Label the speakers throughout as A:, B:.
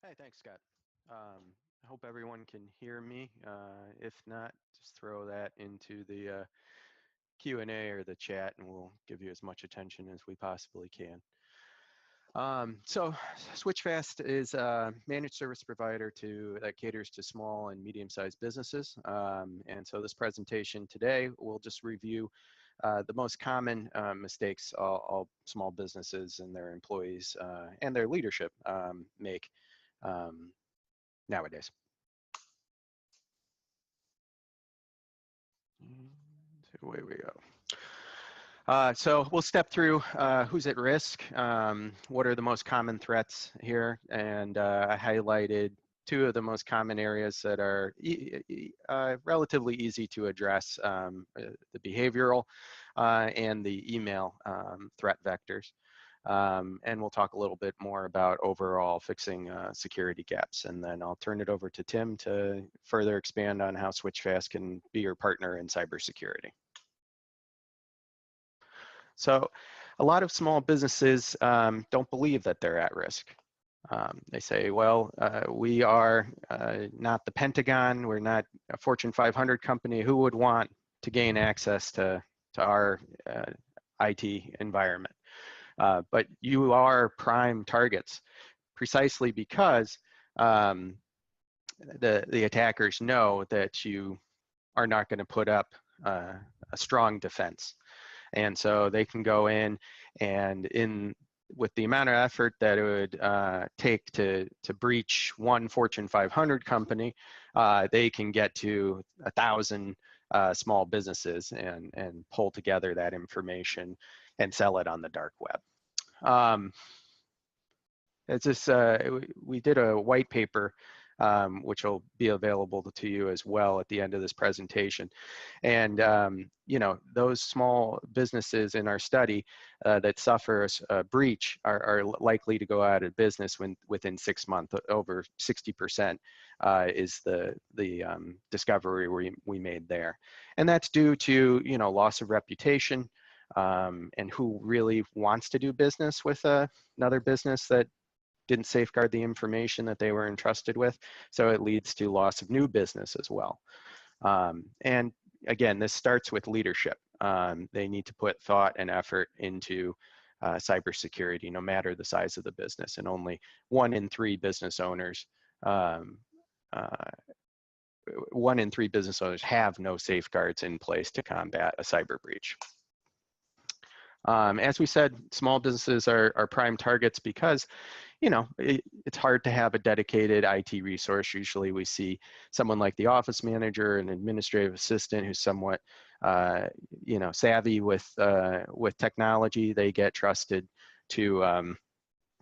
A: Hey, thanks, Scott. I hope everyone can hear me. If not, just throw that into the Q&A or the chat, and we'll give you as much attention as we possibly can. So Switchfast is a managed service provider that caters to small and medium-sized businesses. And so this presentation today, we'll just review the most common mistakes all small businesses and their employees and their leadership make nowadays. Away we go. So we'll step through who's at risk, what are the most common threats here, and I highlighted two of the most common areas that are relatively easy to address, the behavioral and the email threat vectors. And we'll talk a little bit more about overall fixing security gaps. And then I'll turn it over to Tim to further expand on how Switchfast can be your partner in cybersecurity. So a lot of small businesses don't believe that they're at risk. They say, well, we are not the Pentagon, we're not a Fortune 500 company, who would want to gain access to our IT environment? But you are prime targets precisely because the attackers know that you are not going to put up a strong defense. And so they can go in and with the amount of effort that it would take to breach one Fortune 500 company, they can get to 1,000 small businesses and pull together that information and sell it on the dark web. We did a white paper, which will be available to you as well at the end of this presentation. And you know, those small businesses in our study that suffer a breach are likely to go out of business within 6 months. Over 60% is the discovery we made there, and that's due to, you know, loss of reputation, and who really wants to do business with another business that didn't safeguard the information that they were entrusted with. So it leads to loss of new business as well. And again, this starts with leadership. They need to put thought and effort into cybersecurity, no matter the size of the business. And only 1 in 3 business owners, 1 in 3 business owners have no safeguards in place to combat a cyber breach. As we said, small businesses are prime targets because, you know, it's hard to have a dedicated IT resource. Usually we see someone like the office manager, an administrative assistant who's somewhat, you know, savvy with technology. They get trusted to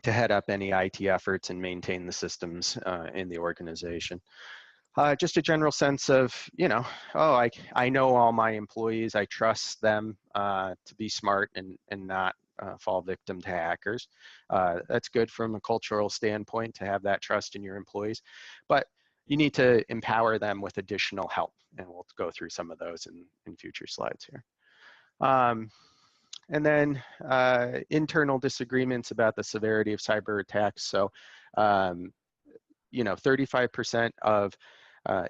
A: head up any IT efforts and maintain the systems in the organization. Just a general sense of, you know, oh, I know all my employees, I trust them to be smart and not fall victim to hackers. That's good from a cultural standpoint to have that trust in your employees, but you need to empower them with additional help, and we'll go through some of those in future slides here. And then internal disagreements about the severity of cyber attacks. So, you know, 35% of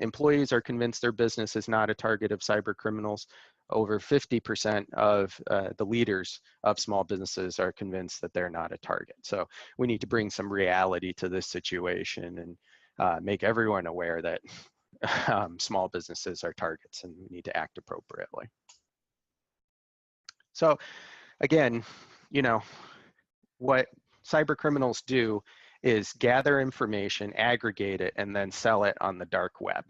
A: employees are convinced their business is not a target of cyber criminals. Over 50% of the leaders of small businesses are convinced that they're not a target. So we need to bring some reality to this situation and make everyone aware that small businesses are targets and we need to act appropriately. So again, you know, what cyber criminals do is gather information, aggregate it, and then sell it on the dark web.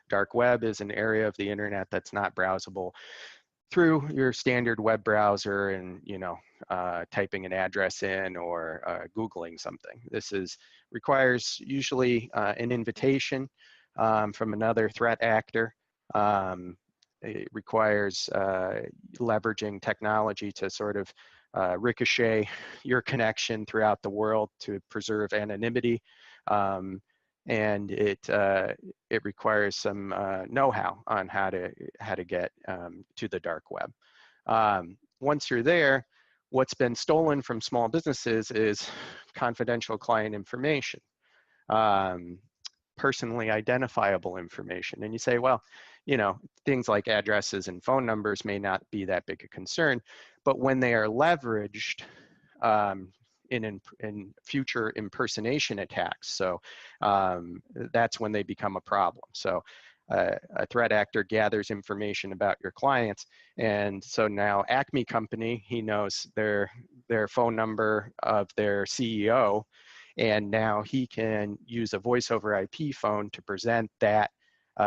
A: Dark web is an area of the internet that's not browsable through your standard web browser and, you know, typing an address in or Googling something. This requires usually an invitation from another threat actor. It requires leveraging technology to sort of ricochet your connection throughout the world to preserve anonymity, and it requires some know-how on how to get to the dark web. Once you're there, what's been stolen from small businesses is confidential client information. personally identifiable information. And you say, well, you know, things like addresses and phone numbers may not be that big a concern, but when they are leveraged in future impersonation attacks, so that's when they become a problem. So a threat actor gathers information about your clients, and so now Acme Company, he knows their phone number of their CEO, and now he can use a voice over IP phone to present that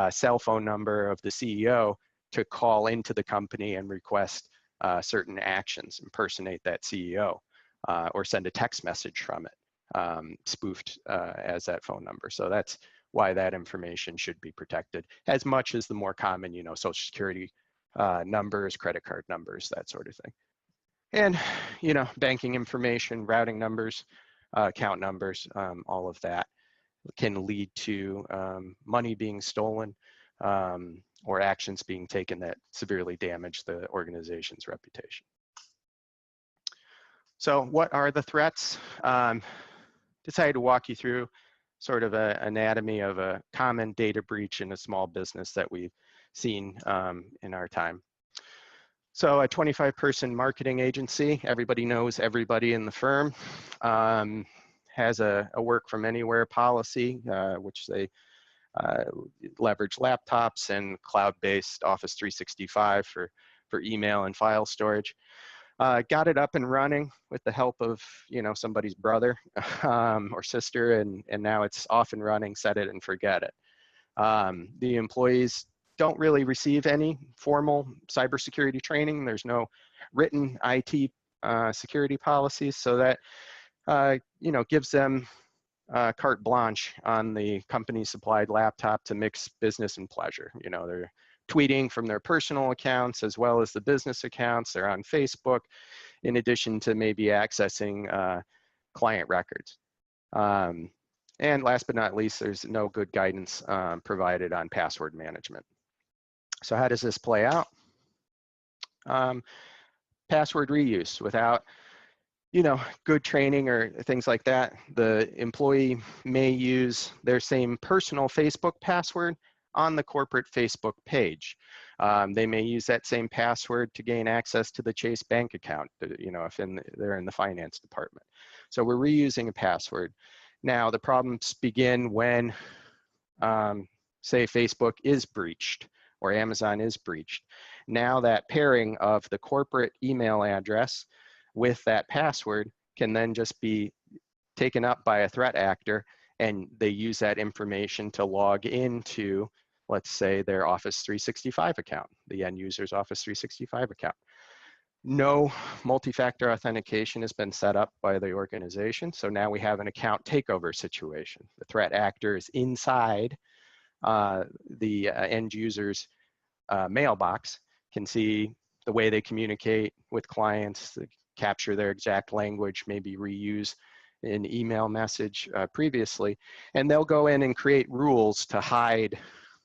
A: cell phone number of the CEO to call into the company and request certain actions, impersonate that CEO, or send a text message from it, spoofed as that phone number. So that's why that information should be protected as much as the more common, you know, Social Security numbers, credit card numbers, that sort of thing. And, you know, banking information, routing numbers, account numbers, all of that can lead to money being stolen or actions being taken that severely damage the organization's reputation. So what are the threats? Decided to walk you through sort of an anatomy of a common data breach in a small business that we've seen in our time. So a 25-person marketing agency, everybody knows everybody in the firm, has a work from anywhere policy, which they leverage laptops and cloud-based Office 365 for email and file storage. Got it up and running with the help of, you know, somebody's brother or sister, and now it's off and running, set it and forget it. The employees don't really receive any formal cybersecurity training. There's no written IT security policies, so that you know, gives them carte blanche on the company supplied laptop to mix business and pleasure. You know, they're tweeting from their personal accounts as well as the business accounts. They're on Facebook, in addition to maybe accessing client records. And last but not least, there's no good guidance provided on password management. So how does this play out? Password reuse without, you know, good training or things like that. The employee may use their same personal Facebook password on the corporate Facebook page. They may use that same password to gain access to the Chase bank account, you know, if they're in the finance department. So we're reusing a password. Now the problems begin when, say, Facebook is breached or Amazon is breached. Now that pairing of the corporate email address with that password can then just be taken up by a threat actor, and they use that information to log into, let's say, their Office 365 account, the end user's Office 365 account. No multi-factor authentication has been set up by the organization, so now we have an account takeover situation. The threat actor is inside the end user's mailbox, can see the way they communicate with clients, capture their exact language, maybe reuse an email message previously, and they'll go in and create rules to hide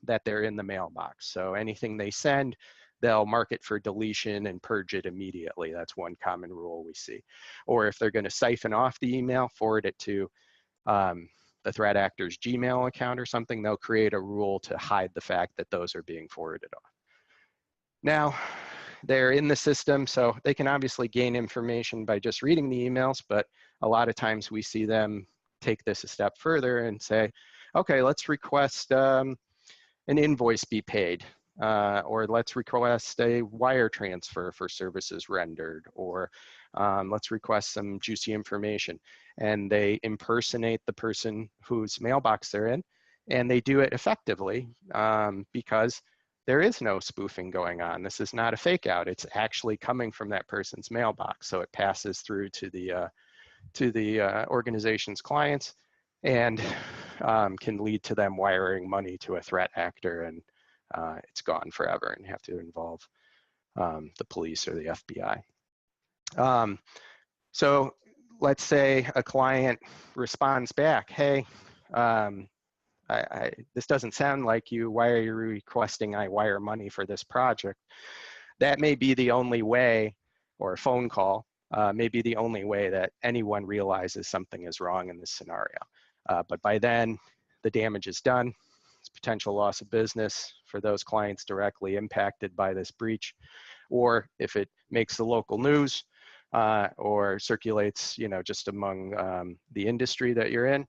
A: that they're in the mailbox. So anything they send, they'll mark it for deletion and purge it immediately. That's one common rule we see. Or if they're going to siphon off the email, forward it to the threat actor's Gmail account or something, they'll create a rule to hide the fact that those are being forwarded off. Now, they're in the system, so they can obviously gain information by just reading the emails, but a lot of times we see them take this a step further and say, okay, let's request an invoice be paid, or let's request a wire transfer for services rendered, or let's request some juicy information. And they impersonate the person whose mailbox they're in, and they do it effectively because there is no spoofing going on. This is not a fake out. It's actually coming from that person's mailbox. So it passes through to the organization's clients and can lead to them wiring money to a threat actor, and it's gone forever, and you have to involve the police or the FBI. So let's say a client responds back, hey, this doesn't sound like you. Why are you requesting I wire money for this project? That may be the only way, or a phone call may be the only way that anyone realizes something is wrong in this scenario. But by then, the damage is done. It's potential loss of business for those clients directly impacted by this breach. Or if it makes the local news or circulates, just among the industry that you're in,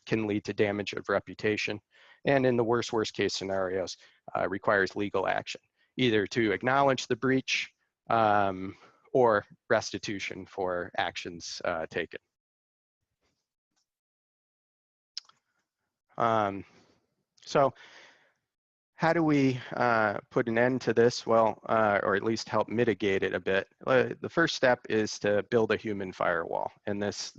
A: can lead to damage of reputation. And in the worst case scenarios, requires legal action, either to acknowledge the breach or restitution for actions taken. So how do we put an end to this? Well, or at least help mitigate it a bit. The first step is to build a human firewall. And this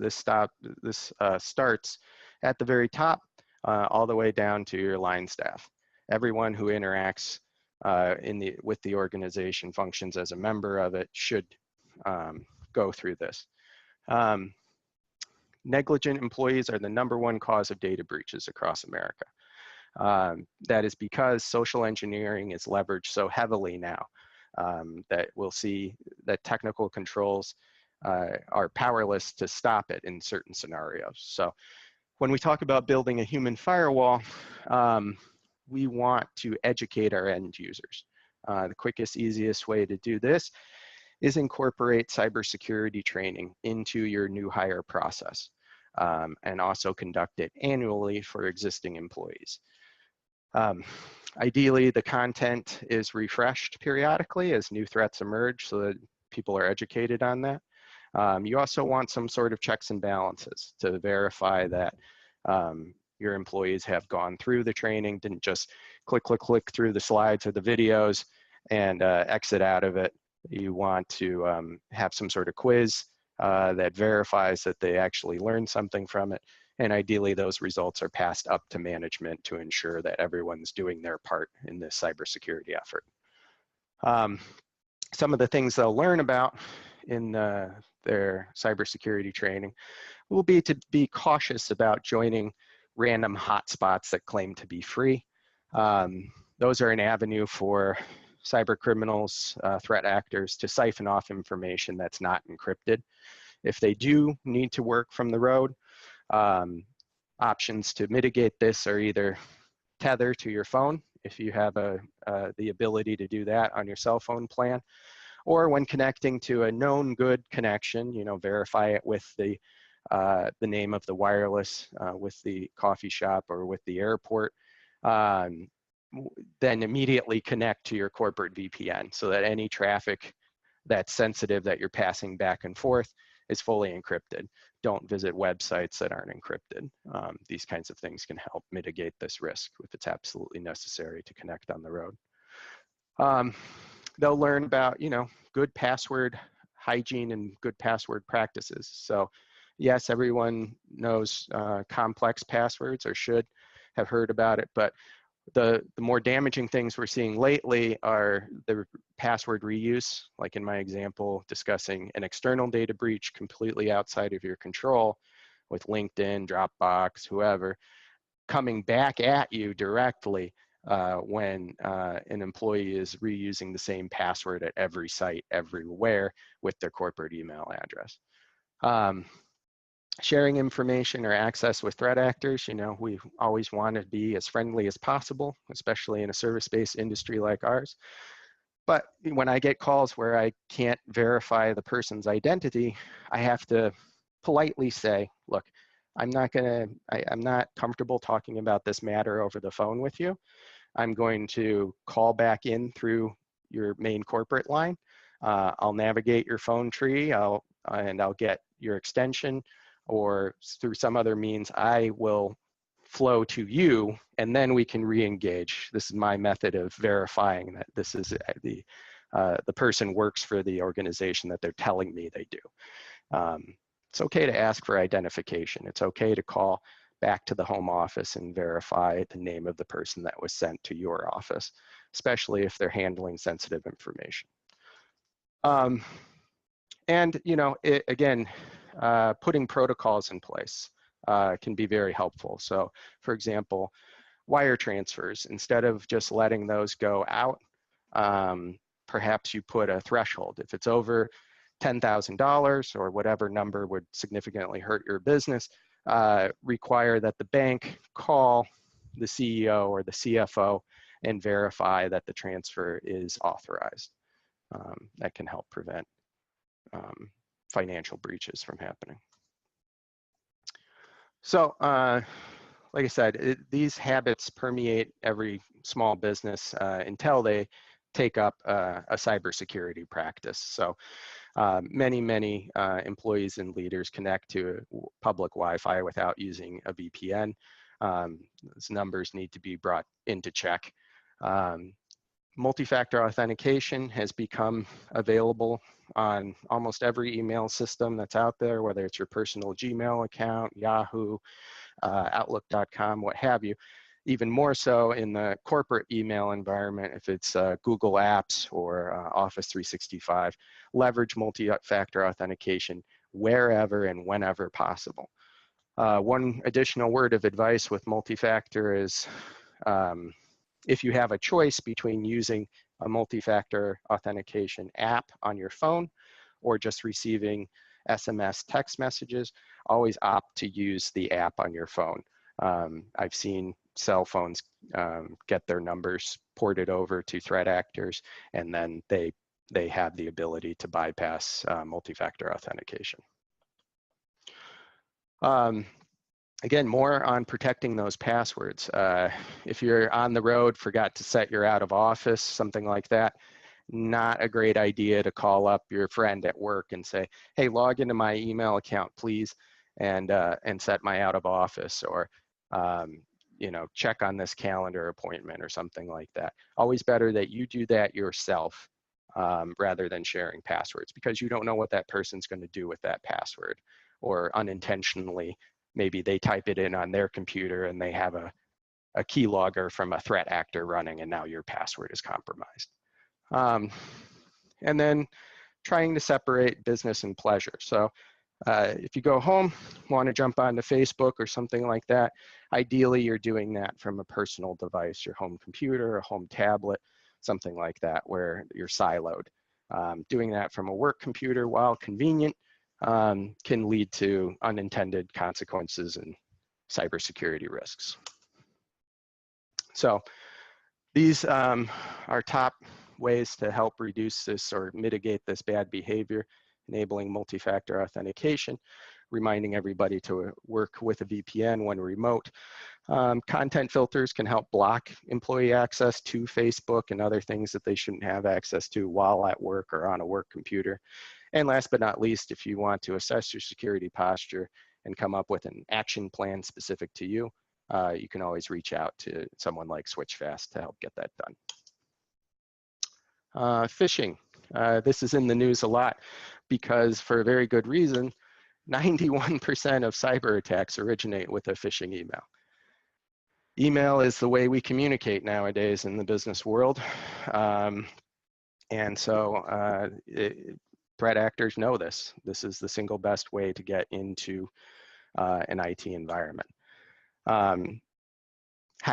A: starts at the very top all the way down to your line staff. Everyone who interacts with the organization, functions as a member of it, should go through this. Negligent employees are the #1 cause of data breaches across America. That is because social engineering is leveraged so heavily now that we'll see that technical controls are powerless to stop it in certain scenarios. So when we talk about building a human firewall, we want to educate our end users. The quickest, easiest way to do this is incorporate cybersecurity training into your new hire process, and also conduct it annually for existing employees. Ideally, the content is refreshed periodically as new threats emerge so that people are educated on that. You also want some sort of checks and balances to verify that your employees have gone through the training, didn't just click through the slides or the videos and exit out of it. You want to have some sort of quiz that verifies that they actually learned something from it. And ideally, those results are passed up to management to ensure that everyone's doing their part in this cybersecurity effort. Some of the things they'll learn about in their cybersecurity training will be to be cautious about joining random hotspots that claim to be free. Those are an avenue for cyber criminals, threat actors to siphon off information that's not encrypted. If they do need to work from the road, options to mitigate this are either tether to your phone, if you have the ability to do that on your cell phone plan, or when connecting to a known good connection, verify it with the name of the wireless, with the coffee shop or with the airport, then immediately connect to your corporate VPN so that any traffic that's sensitive that you're passing back and forth is fully encrypted. Don't visit websites that aren't encrypted. These kinds of things can help mitigate this risk if it's absolutely necessary to connect on the road. They'll learn about, good password hygiene and good password practices. So yes, everyone knows complex passwords or should have heard about it, but the more damaging things we're seeing lately are the password reuse, like in my example, discussing an external data breach completely outside of your control with LinkedIn, Dropbox, whoever, coming back at you directly when an employee is reusing the same password at every site, everywhere with their corporate email address. Sharing information or access with threat actors, we always want to be as friendly as possible, especially in a service-based industry like ours. But when I get calls where I can't verify the person's identity, I have to politely say, look, I'm not comfortable talking about this matter over the phone with you. I'm going to call back in through your main corporate line. I'll navigate your phone tree, and I'll get your extension, or through some other means, I will flow to you, and then we can re-engage. This is my method of verifying that this is the person works for the organization that they're telling me they do. It's okay to ask for identification. It's okay to call back to the home office and verify the name of the person that was sent to your office, especially if they're handling sensitive information. And again, putting protocols in place can be very helpful. So for example, wire transfers, instead of just letting those go out, perhaps you put a threshold. If it's over $10,000 or whatever number would significantly hurt your business, require that the bank call the CEO or the CFO and verify that the transfer is authorized. That can help prevent financial breaches from happening. So, like I said, these habits permeate every small business until they take up a cybersecurity practice. So many employees and leaders connect to public Wi-Fi without using a VPN. Those numbers need to be brought into check. Multi-factor authentication has become available on almost every email system that's out there, whether it's your personal Gmail account, Yahoo, Outlook.com, what have you. Even more so in the corporate email environment, if it's Google Apps or Office 365, leverage multi-factor authentication wherever and whenever possible. One additional word of advice with multi-factor is if you have a choice between using a multi-factor authentication app on your phone or just receiving SMS text messages, always opt to use the app on your phone. I've seen cell phones get their numbers ported over to threat actors, and then they have the ability to bypass multi-factor authentication. Again, more on protecting those passwords. If you're on the road, forgot to set your out of office, something like that, not a great idea to call up your friend at work and say, hey, log into my email account, please, and set my out of office, or you know, check on this calendar appointment or something like that. Always better that you do that yourself rather than sharing passwords, because you don't know what that person's going to do with that password, or unintentionally, maybe they type it in on their computer and they have a keylogger from a threat actor running, and now your password is compromised. And then trying to separate business and pleasure. So if you go home, want to jump onto Facebook or something like that, ideally you're doing that from a personal device, your home computer, a home tablet, something like that, where you're siloed. Doing that from a work computer, while convenient, can lead to unintended consequences and cybersecurity risks. So these are top ways to help reduce this or mitigate this bad behavior: enabling multi-factor authentication, reminding everybody to work with a VPN when remote. Content filters can help block employee access to Facebook and other things that they shouldn't have access to while at work or on a work computer. And last but not least, if you want to assess your security posture and come up with an action plan specific to you, you can always reach out to someone like Switchfast to help get that done. Phishing. This is in the news a lot because, for a very good reason, 91% of cyber attacks originate with a phishing email. Email is the way we communicate nowadays in the business world. And so threat actors know this. This is the single best way to get into an IT environment. How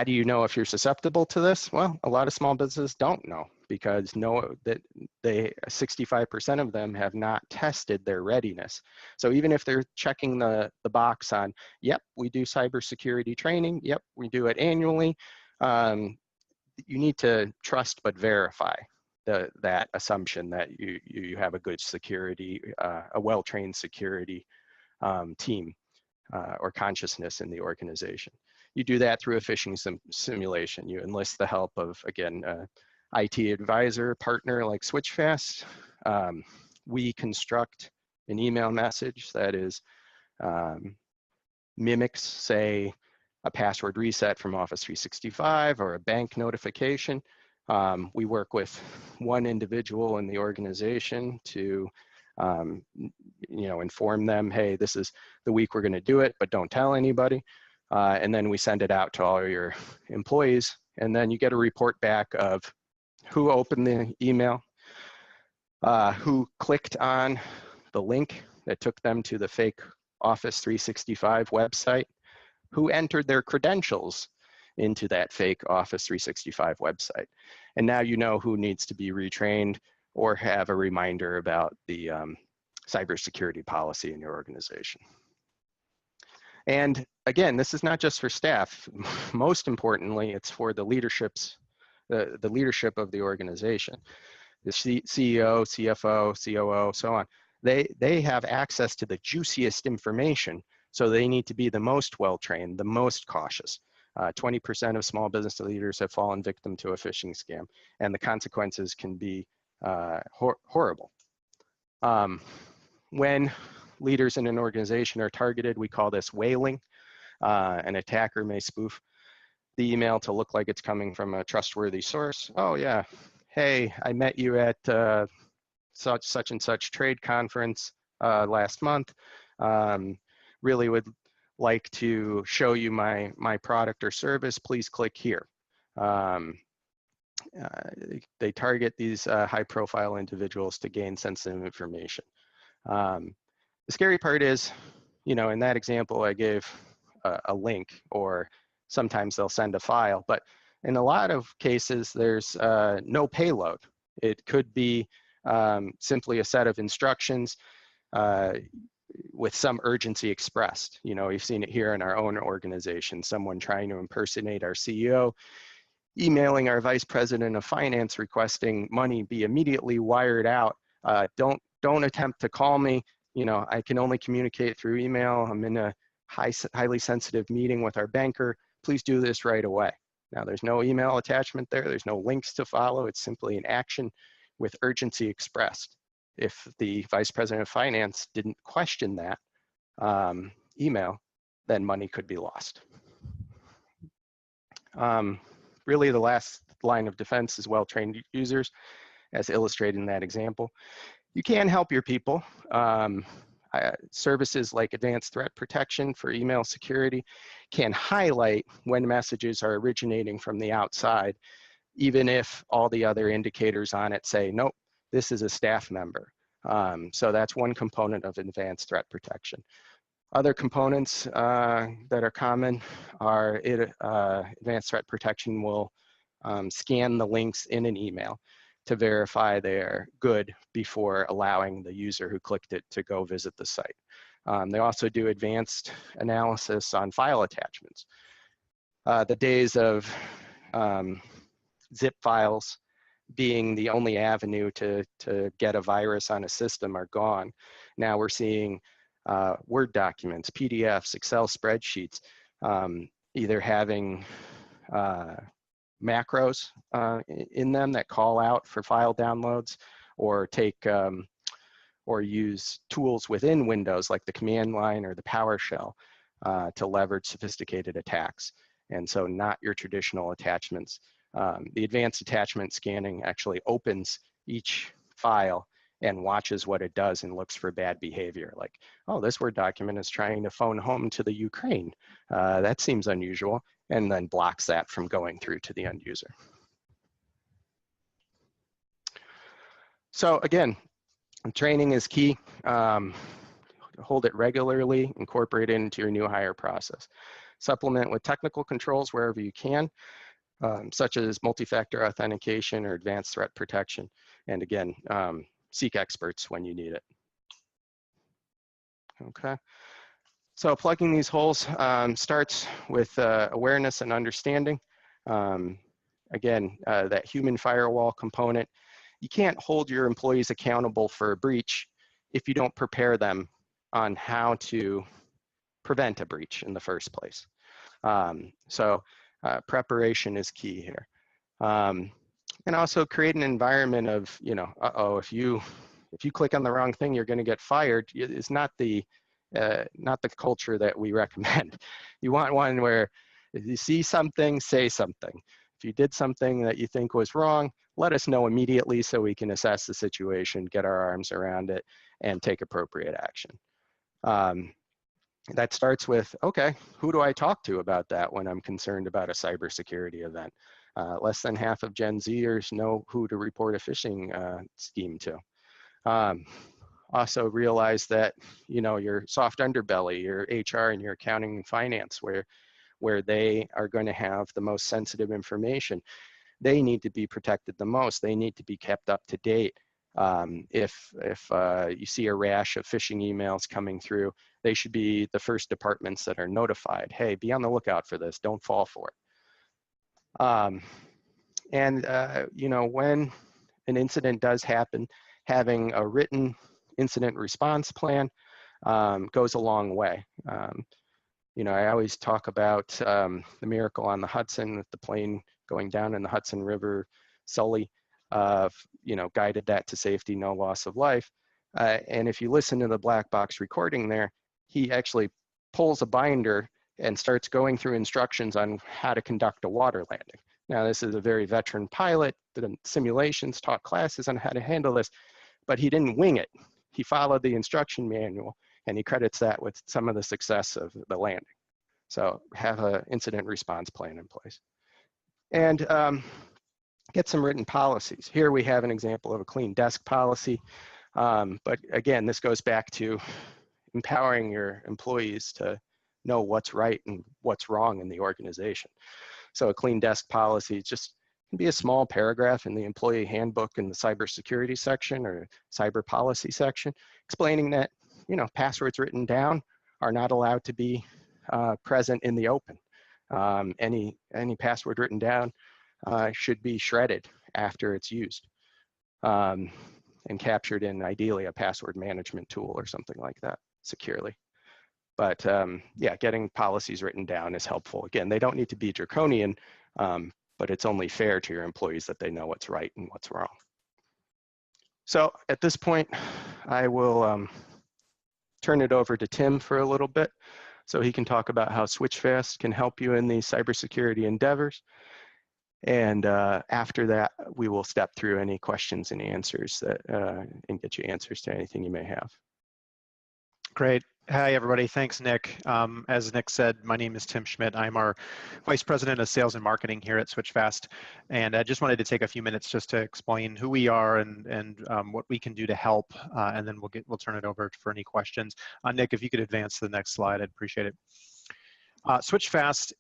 A: do you know if you're susceptible to this? Well, a lot of small businesses don't know, because 65% of them have not tested their readiness. So even if they're checking the box on, yep, we do cybersecurity training, yep, we do it annually, you need to trust but verify that assumption that you have a good security, a well-trained security team or consciousness in the organization. You do that through a phishing simulation. You enlist the help of, again, IT advisor partner like Switchfast. We construct an email message that is mimics, say, a password reset from Office 365 or a bank notification. We work with one individual in the organization to inform them, hey, this is the week we're going to do it, but don't tell anybody. And then we send it out to all your employees, and then you get a report back of who opened the email, who clicked on the link that took them to the fake Office 365 website, who entered their credentials into that fake Office 365 website. And now you know who needs to be retrained or have a reminder about the cybersecurity policy in your organization. And again, this is not just for staff. Most importantly, it's for the leadership of the organization. The CEO, CFO, COO, so on. They have access to the juiciest information, so they need to be the most well-trained, the most cautious. 20% of small business leaders have fallen victim to a phishing scam, and the consequences can be horrible. When leaders in an organization are targeted, we call this whaling. An attacker may spoof the email to look like it's coming from a trustworthy source. Oh yeah, hey, I met you at such and such trade conference last month. Really would like to show you my product or service. Please click here. They target these high-profile individuals to gain sensitive information. The scary part is, in that example, I gave a link, or sometimes they'll send a file, but in a lot of cases, there's no payload. It could be simply a set of instructions with some urgency expressed. We've seen it here in our own organization, someone trying to impersonate our CEO, emailing our vice president of finance requesting money be immediately wired out. Don't attempt to call me. I can only communicate through email. I'm in a highly sensitive meeting with our banker. Please do this right away. Now, there's no email attachment there. There's no links to follow. It's simply an action with urgency expressed. If the vice president of finance didn't question that email, then money could be lost. Really, the last line of defense is well-trained users, as illustrated in that example. You can help your people. Services like advanced threat protection for email security can highlight when messages are originating from the outside, even if all the other indicators on it say, nope, this is a staff member. So that's one component of advanced threat protection. Other components that are common are advanced threat protection will scan the links in an email to verify they're good before allowing the user who clicked it to go visit the site. They also do advanced analysis on file attachments. The days of zip files being the only avenue to get a virus on a system are gone. Now we're seeing Word documents, PDFs, Excel spreadsheets, either having macros in them that call out for file downloads, or or use tools within Windows like the command line or the PowerShell to leverage sophisticated attacks. And so not your traditional attachments. The advanced attachment scanning actually opens each file and watches what it does and looks for bad behavior. Like, oh, this Word document is trying to phone home to the Ukraine. That seems unusual, and then blocks that from going through to the end user. So again, training is key. Hold it regularly, incorporate it into your new hire process. Supplement with technical controls wherever you can, such as multi-factor authentication or advanced threat protection. And again, seek experts when you need it. Okay. So plugging these holes starts with awareness and understanding. Again, that human firewall component. You can't hold your employees accountable for a breach if you don't prepare them on how to prevent a breach in the first place. Preparation is key here. And also create an environment of, uh-oh, if you click on the wrong thing, you're going to get fired. It's not the culture that we recommend. You want one where if you see something, say something. If you did something that you think was wrong, let us know immediately so we can assess the situation, get our arms around it, and take appropriate action. That starts with, okay, who do I talk to about that when I'm concerned about a cybersecurity event? Less than half of Gen Zers know who to report a phishing scheme to. Also realize that, your soft underbelly, your HR and your accounting and finance, where they are going to have the most sensitive information, they need to be protected the most. They need to be kept up to date. If you see a rash of phishing emails coming through, they should be the first departments that are notified. Hey, be on the lookout for this. Don't fall for it. You know, when an incident does happen, having a written incident response plan goes a long way. You know, I always talk about the miracle on the Hudson with the plane going down in the Hudson River. Sully, you know, guided that to safety, no loss of life. And if you listen to the black box recording there, he actually pulls a binder and starts going through instructions on how to conduct a water landing. Now, this is a very veteran pilot, did simulations, taught classes on how to handle this, but he didn't wing it. He followed the instruction manual, and he credits that with some of the success of the landing. So have an incident response plan in place. And get some written policies. Here we have an example of a clean desk policy. But again, this goes back to empowering your employees to know what's right and what's wrong in the organization. So a clean desk policy just can be a small paragraph in the employee handbook in the cybersecurity section or cyber policy section, explaining that, you know, passwords written down are not allowed to be present in the open. Any password written down should be shredded after it's used and captured in ideally a password management tool or something like that securely. But yeah, getting policies written down is helpful. Again, they don't need to be draconian, but it's only fair to your employees that they know what's right and what's wrong. So at this point, I will turn it over to Tim for a little bit so he can talk about how Switchfast can help you in these cybersecurity endeavors. And after that, we will step through any questions and answers that, and get you answers to anything you may have.
B: Great. Hi, everybody. Thanks, Nick. As Nick said, my name is Tim Schmidt. I'm our Vice President of Sales and Marketing here at Switchfast. And I just wanted to take a few minutes just to explain who we are and what we can do to help. And then we'll turn it over for any questions. Nick, if you could advance to the next slide, I'd appreciate it. Switchfast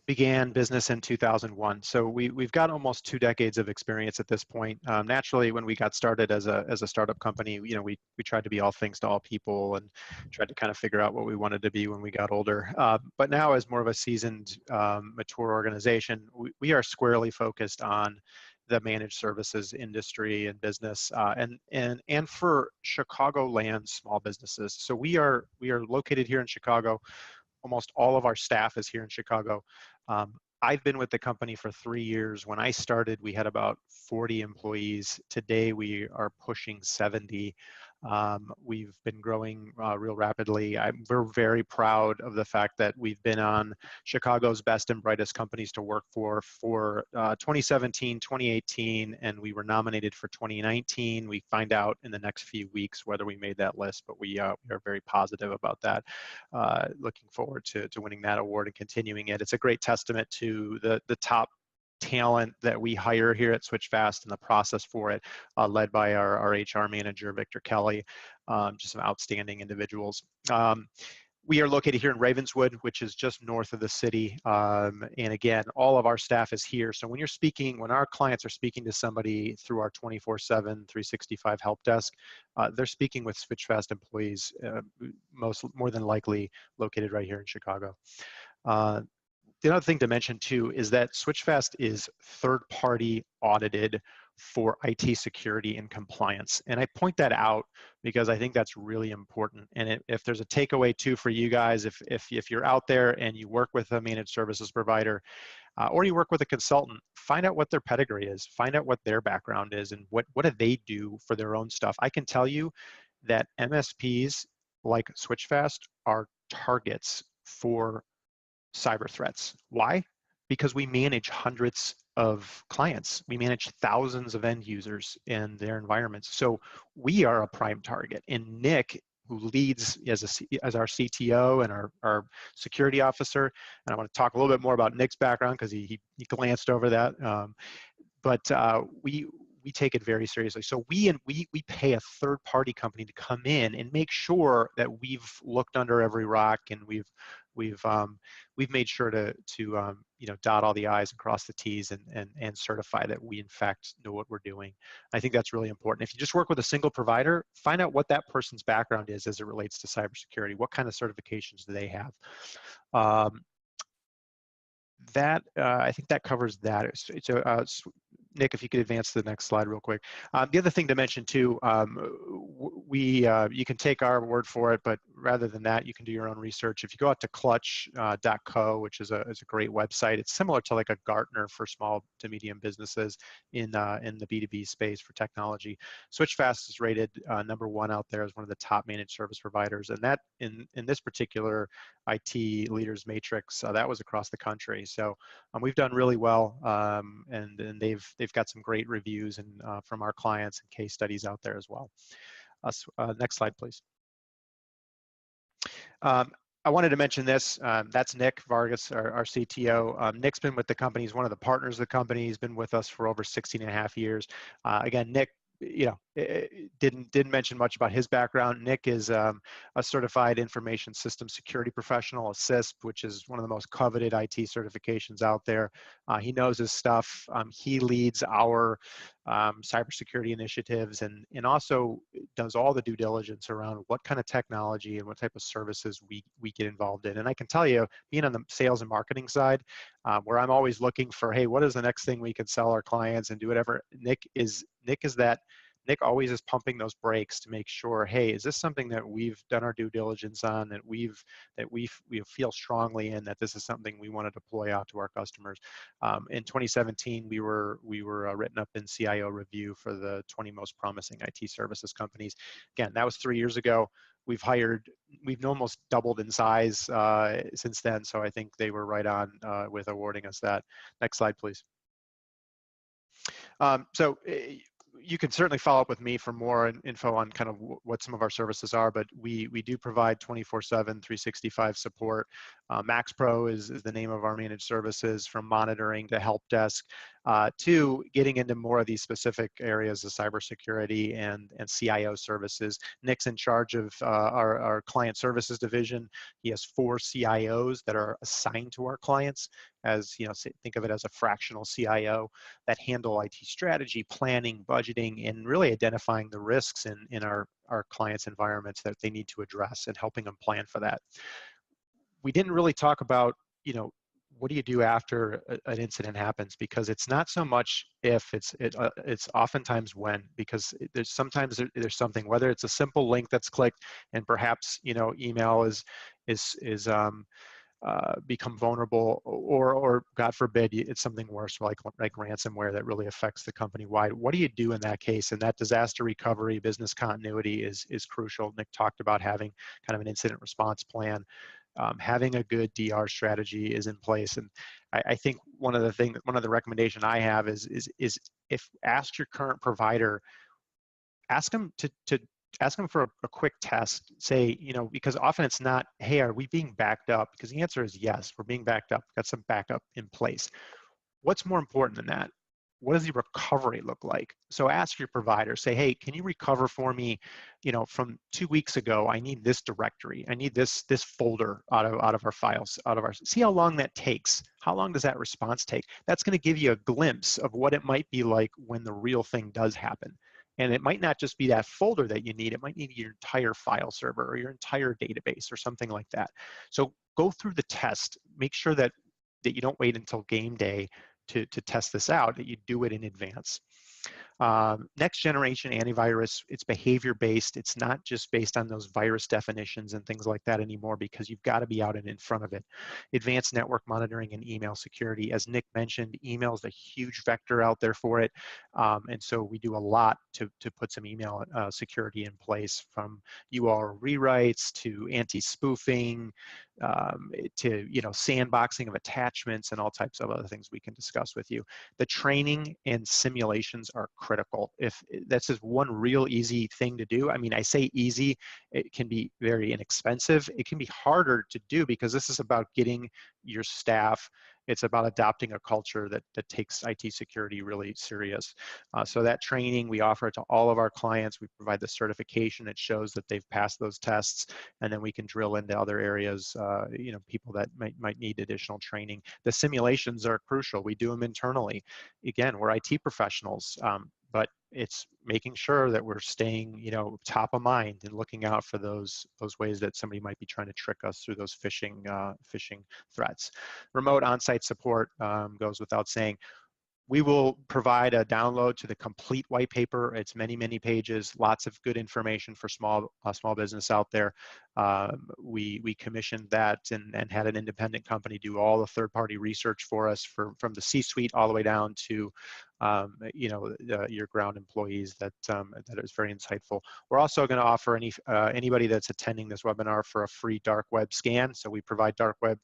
B: began business in 2001. So we've got almost 2 decades of experience at this point. Naturally, when we got started as a startup company, you know, we tried to be all things to all people and tried to kind of figure out what we wanted to be when we got older. But now, as more of a seasoned, mature organization, we are squarely focused on the managed services industry and business, and for Chicagoland small businesses. So we are located here in Chicago. Almost all of our staff is here in Chicago. I've been with the company for 3 years. When I started, we had about 40 employees. Today, we are pushing 70. We've been growing real rapidly. We're very proud of the fact that we've been on Chicago's best and brightest companies to work for 2017, 2018, and we were nominated for 2019. We find out in the next few weeks whether we made that list, but we are very positive about that. Looking forward to winning that award and continuing it. It's a great testament to the top talent that we hire here at Switchfast and the process for it, led by our HR manager, Victor Kelly, just some outstanding individuals. We are located here in Ravenswood, which is just north of the city. And again, all of our staff is here. So when our clients are speaking to somebody through our 24/7, 365 help desk, they're speaking with Switchfast employees, more than likely located right here in Chicago. The other thing to mention too is that Switchfast is third-party audited for IT security and compliance. And I point that out because I think that's really important. And if there's a takeaway too for you guys, if you're out there and you work with a managed services provider, or you work with a consultant, find out what their pedigree is, find out what their background is, and what do they do for their own stuff. I can tell you that MSPs like Switchfast are targets for cyber threats. Why? Because we manage hundreds of clients. We manage thousands of end users in their environments. So we are a prime target. And Nick, who leads as our CTO and our security officer, and I want to talk a little bit more about Nick's background because he glanced over that. But we take it very seriously. So we pay a third-party company to come in and make sure that we've looked under every rock and we've we've made sure to dot all the I's and cross the T's and certify that we in fact know what we're doing. I think that's really important. If you just work with a single provider, find out what that person's background is as it relates to cybersecurity. What kind of certifications do they have? I think that covers that. So, Nick, if you could advance to the next slide real quick. The other thing to mention too, you can take our word for it, but rather than that, you can do your own research. If you go out to clutch.co, which is a great website, it's similar to like a Gartner for small to medium businesses in the B2B space for technology. Switchfast is rated #1 out there as one of the top managed service providers, and that in this particular IT leaders matrix, that was across the country. So we've done really well, and they've got some great reviews and from our clients and case studies out there as well. Next slide, please. I wanted to mention this. That's Nick Vargas, our CTO. Nick's been with the company. He's one of the partners of the company. He's been with us for over 16.5 years. Again, Nick, didn't mention much about his background. Nick is a certified information system security professional, a CISP, which is one of the most coveted IT certifications out there. He knows his stuff. He leads our cybersecurity initiatives and also does all the due diligence around what kind of technology and what type of services we get involved in. And I can tell you, being on the sales and marketing side, where I'm always looking for, hey, what is the next thing we can sell our clients and do whatever, Nick always is pumping those brakes to make sure, hey, is this something that we've done our due diligence on, that we feel strongly in, that this is something we want to deploy out to our customers. In 2017, we were written up in CIO Review for the 20 most promising IT services companies. Again, that was 3 years ago. We've almost doubled in size since then, so I think they were right on with awarding us that. Next slide, please. So you can certainly follow up with me for more info on kind of what some of our services are, but we do provide 24/7, 365 support. MaxPro is the name of our managed services, from monitoring to help desk to getting into more of these specific areas of cybersecurity and CIO services. Nick's in charge of our client services division. He has 4 CIOs that are assigned to our clients, as think of it as a fractional CIO that handle IT strategy, planning, budgeting, and really identifying the risks in our clients' environments that they need to address and helping them plan for that. We didn't really talk about, what do you do after an incident happens, because it's not so much if, it's oftentimes when, because there's sometimes there's something, whether it's a simple link that's clicked and perhaps email is become vulnerable, or God forbid it's something worse like ransomware that really affects the company wide. What do you do in that case? And that disaster recovery, business continuity is crucial. Nick talked about having kind of an incident response plan. Having a good DR strategy is in place. And I think one of the recommendation I have is if ask your current provider, ask them ask them for a quick test. Say, because often it's not, hey, are we being backed up? Because the answer is yes, we're being backed up. Got some backup in place. What's more important than that? What does the recovery look like? So ask your provider, say, hey, can you recover for me, from 2 weeks ago, I need this directory. I need this folder out of our files, see how long that takes. How long does that response take? That's going to give you a glimpse of what it might be like when the real thing does happen. And it might not just be that folder that you need, it might need your entire file server or your entire database or something like that. So go through the test, make sure that you don't wait until game day to test this out, that you do it in advance. Next generation antivirus, it's behavior based. It's not just based on those virus definitions and things like that anymore, because you've got to be out and in front of it. Advanced network monitoring and email security. As Nick mentioned, email is a huge vector out there for it. And so we do a lot to put some email security in place, from URL rewrites to anti-spoofing, to sandboxing of attachments and all types of other things we can discuss with you. The training and simulations are critical. If that's just one real easy thing to do. I mean, I say easy, it can be very inexpensive. It can be harder to do, because this is about getting your staff It's about adopting a culture that takes IT security really serious. So that training, we offer it to all of our clients. We provide the certification that shows that they've passed those tests, and then we can drill into other areas, people that might need additional training. The simulations are crucial. We do them internally. Again, we're IT professionals, but it's making sure that we're staying, top of mind and looking out for those ways that somebody might be trying to trick us through those phishing threats. Remote on-site support goes without saying. We will provide a download to the complete white paper. It's many, many pages, lots of good information for small business out there. We commissioned that and had an independent company do all the third-party research for us from the C-suite all the way down to your ground employees. That is very insightful. We're also going to offer anybody that's attending this webinar for a free dark web scan. So we provide dark web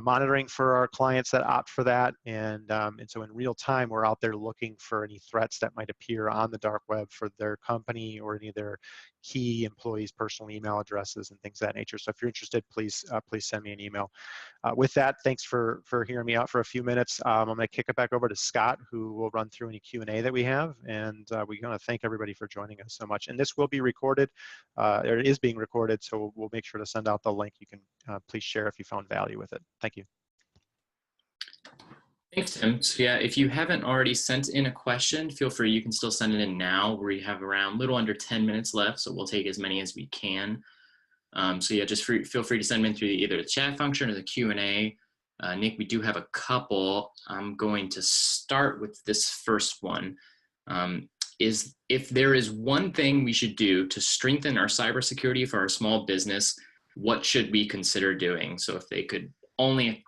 B: monitoring for our clients that opt for that, and so in real time we're out there looking for any threats that might appear on the dark web for their company or any of their key employees' personal email addresses and things of that nature. So if you're interested, please send me an email. With that, thanks for hearing me out for a few minutes. I'm going to kick it back over to Scott, who will run through any Q&A that we have, and we're going to thank everybody for joining us so much. And this will be recorded, or it is being recorded, so we'll make sure to send out the link. You can please share if you found value with it. Thank you.
C: Thanks, Tim. So yeah, if you haven't already sent in a question, feel free, you can still send it in now. We have around a little under 10 minutes left, so we'll take as many as we can. So yeah, just feel free to send them in through either the chat function or the Q&A. Nick, we do have a couple. I'm going to start with this first one. Is if there is one thing we should do to strengthen our cybersecurity for our small business, what should we consider doing? So if they could only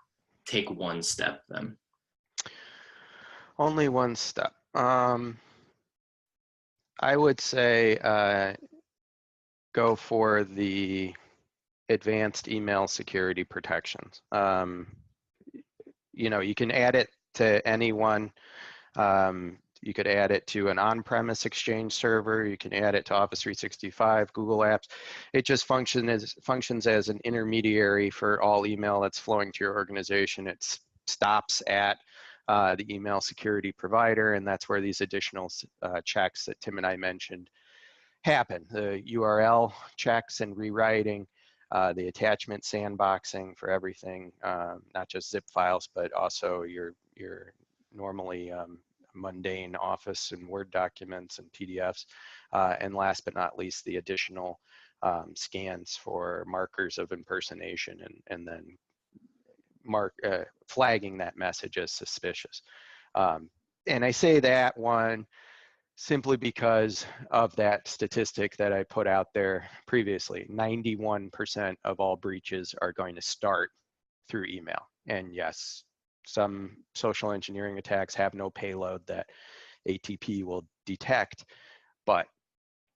C: take one step, then.
A: Only one step. I would say go for the advanced email security protections. You can add it to anyone. You could add it to an on-premise Exchange server. You can add it to Office 365, Google Apps. It just functions as an intermediary for all email that's flowing to your organization. It stops at the email security provider, and that's where these additional checks that Tim and I mentioned happen. The URL checks and rewriting, the attachment sandboxing for everything, not just zip files, but also your normally mundane Office and Word documents and PDFs. And last but not least, the additional scans for markers of impersonation and then flagging that message as suspicious. And I say that one simply because of that statistic that I put out there previously. 91% of all breaches are going to start through email. And yes, some social engineering attacks have no payload that ATP will detect, but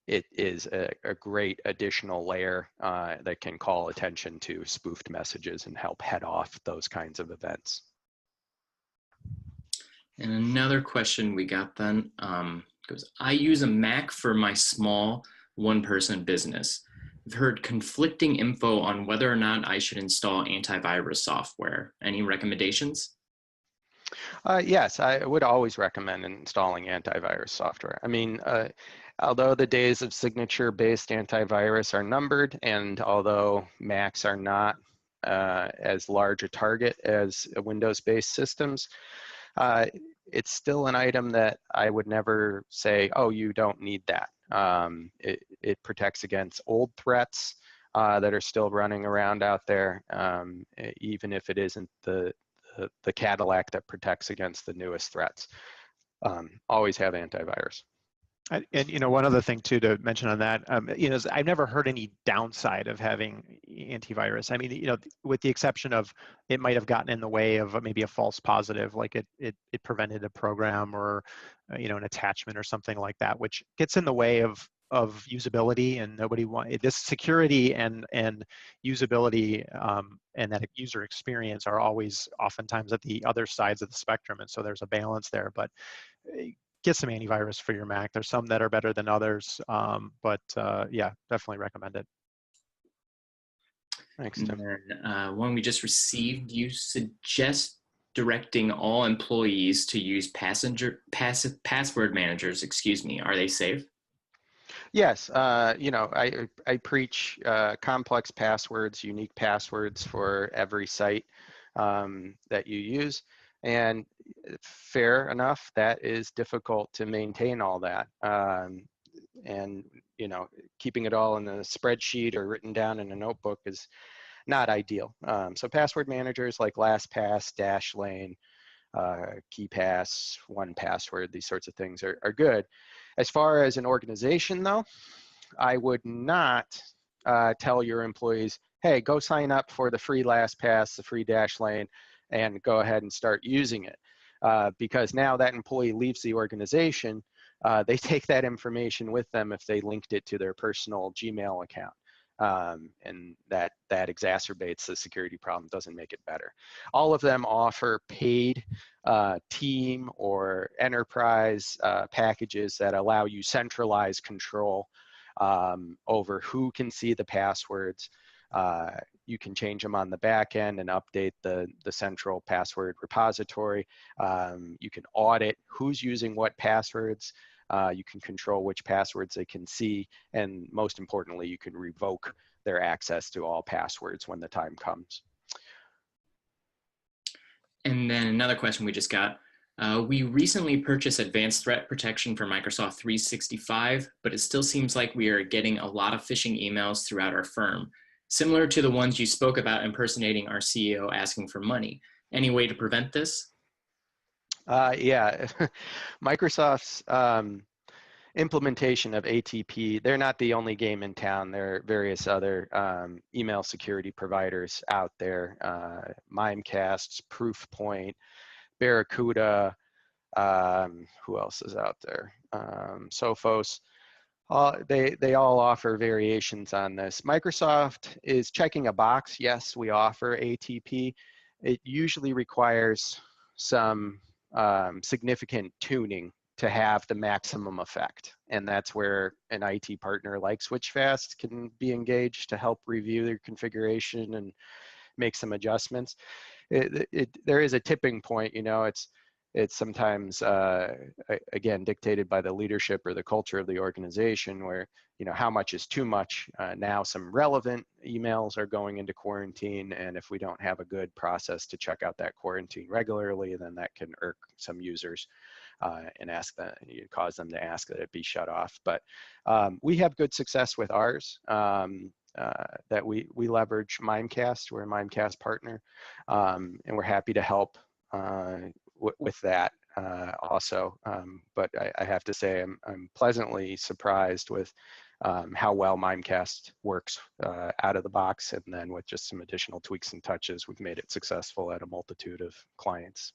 A: it is a great additional layer that can call attention to spoofed messages and help head off those kinds of events.
C: And another question we got then goes, I use a Mac for my small one-person business. I've heard conflicting info on whether or not I should install antivirus software. Any recommendations?
A: Yes, I would always recommend installing antivirus software. I mean, although the days of signature-based antivirus are numbered, and although Macs are not as large a target as Windows-based systems, it's still an item that I would never say, oh, you don't need that. It protects against old threats that are still running around out there, even if it isn't the Cadillac that protects against the newest threats. Always have antivirus.
B: And one other thing too to mention on that, is I've never heard any downside of having antivirus. I mean, with the exception of it might have gotten in the way of maybe a false positive, like it prevented a program or an attachment or something like that, which gets in the way of usability, and nobody wants this. Security and usability and that user experience are always oftentimes at the other sides of the spectrum, and so there's a balance there. But get some antivirus for your Mac. There's some that are better than others, but yeah, definitely recommend it.
A: Thanks, Tim.
C: And then one we just received, you suggest directing all employees to use password managers, excuse me, are they safe?
A: Yes, you know, I preach complex passwords, unique passwords for every site that you use, and fair enough, that is difficult to maintain all that. And you know, keeping it all in a spreadsheet or written down in a notebook is not ideal. So password managers like LastPass, Dashlane, KeyPass, 1Password, these sorts of things are good. As far as an organization though, I would not tell your employees, hey, go sign up for the free LastPass, the free Dashlane, and go ahead and start using it. Because now that employee leaves the organization, they take that information with them if they linked it to their personal Gmail account. And that exacerbates the security problem, doesn't make it better. All of them offer paid team or enterprise packages that allow you centralized control over who can see the passwords. You can change them on the back end and update the central password repository. You can audit who's using what passwords. You can control which passwords they can see. And most importantly, you can revoke their access to all passwords when the time comes.
C: And then another question we just got. We recently purchased advanced threat protection for Microsoft 365, but it still seems like we are getting a lot of phishing emails throughout our firm, similar to the ones you spoke about impersonating our CEO asking for money. Any way to prevent this?
A: Yeah, Microsoft's implementation of ATP, they're not the only game in town. There are various other email security providers out there, Mimecast, Proofpoint, Barracuda, who else is out there? Sophos. They all offer variations on this. Microsoft is checking a box. Yes, we offer ATP. It usually requires some significant tuning to have the maximum effect. And that's where an IT partner like Switchfast can be engaged to help review their configuration and make some adjustments. There is a tipping point, you know, it's sometimes, again, dictated by the leadership or the culture of the organization where, you know, how much is too much. Now some relevant emails are going into quarantine, and if we don't have a good process to check out that quarantine regularly, then that can irk some users and cause them to ask that it be shut off. But we have good success with ours. That we leverage Mimecast. We're a Mimecast partner, and we're happy to help with that also. But I have to say I'm pleasantly surprised with how well Mimecast works out of the box, and then with just some additional tweaks and touches, we've made it successful at a multitude of clients.